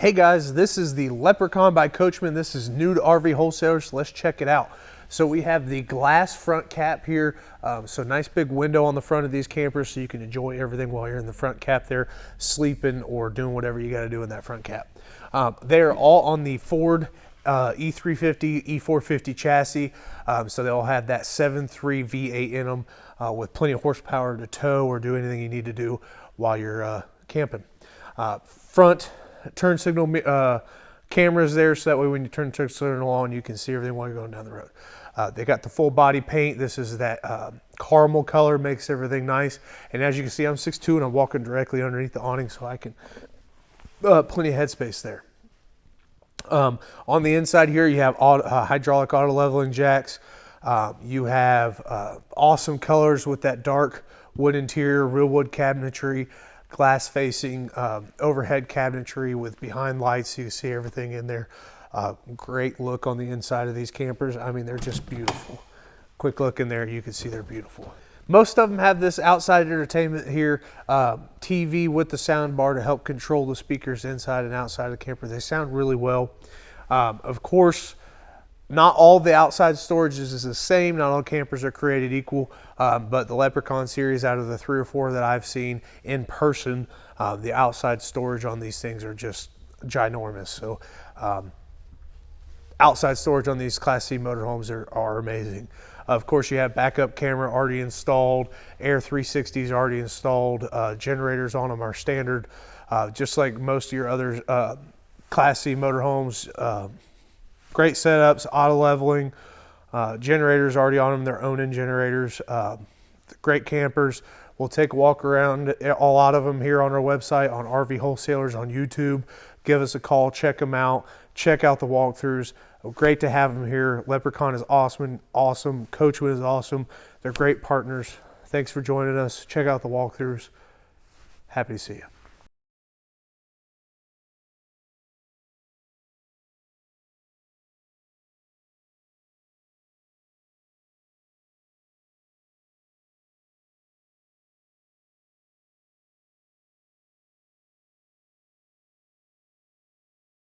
Hey guys, this is the Leprechaun by Coachmen. This is new to RV Wholesalers, so let's check it out. So we have the glass front cap here. So nice big window on the front of these campers so you can enjoy everything while you're in the front cap there, sleeping or doing whatever you gotta do in that front cap. They're all on the Ford E350, E450 chassis. So they'll have that 7.3 V8 in them with plenty of horsepower to tow or do anything you need to do while you're camping. Front turn signal cameras there, so that way when you turn the turn signal on, you can see everything while you're going down the road. They got the full body paint. This is that caramel color, makes everything nice. And as you can see, I'm 6'2" and I'm walking directly underneath the awning, so I can plenty of headspace there. On the inside here, you have hydraulic auto leveling jacks. You have awesome colors with that dark wood interior, real wood cabinetry, glass facing overhead cabinetry with behind lights, so you can see everything in there. Great look on the inside of these campers. I mean, they're just beautiful. Quick look in there, you can see they're beautiful. Most of them have this outside entertainment here, TV with the sound bar to help control the speakers inside and outside of the camper. They sound really well. Of course, not all the outside storage is the same. Not all campers are created equal, but the Leprechaun series, out of the 3 or 4 that I've seen in person, the outside storage on these things are just ginormous. So outside storage on these Class C motorhomes are amazing. Of course, you have backup camera already installed, Air 360s already installed, generators on them are standard, just like most of your other Class C motorhomes. Great setups, auto leveling, generators already on them, their own generators. Great campers. We'll take a walk around a lot of them here on our website, on RV Wholesalers on YouTube. Give us a call, check them out, check out the walkthroughs. Great to have them here. Leprechaun is awesome. Coachmen is awesome. They're great partners. Thanks for joining us. Check out the walkthroughs. Happy to see you.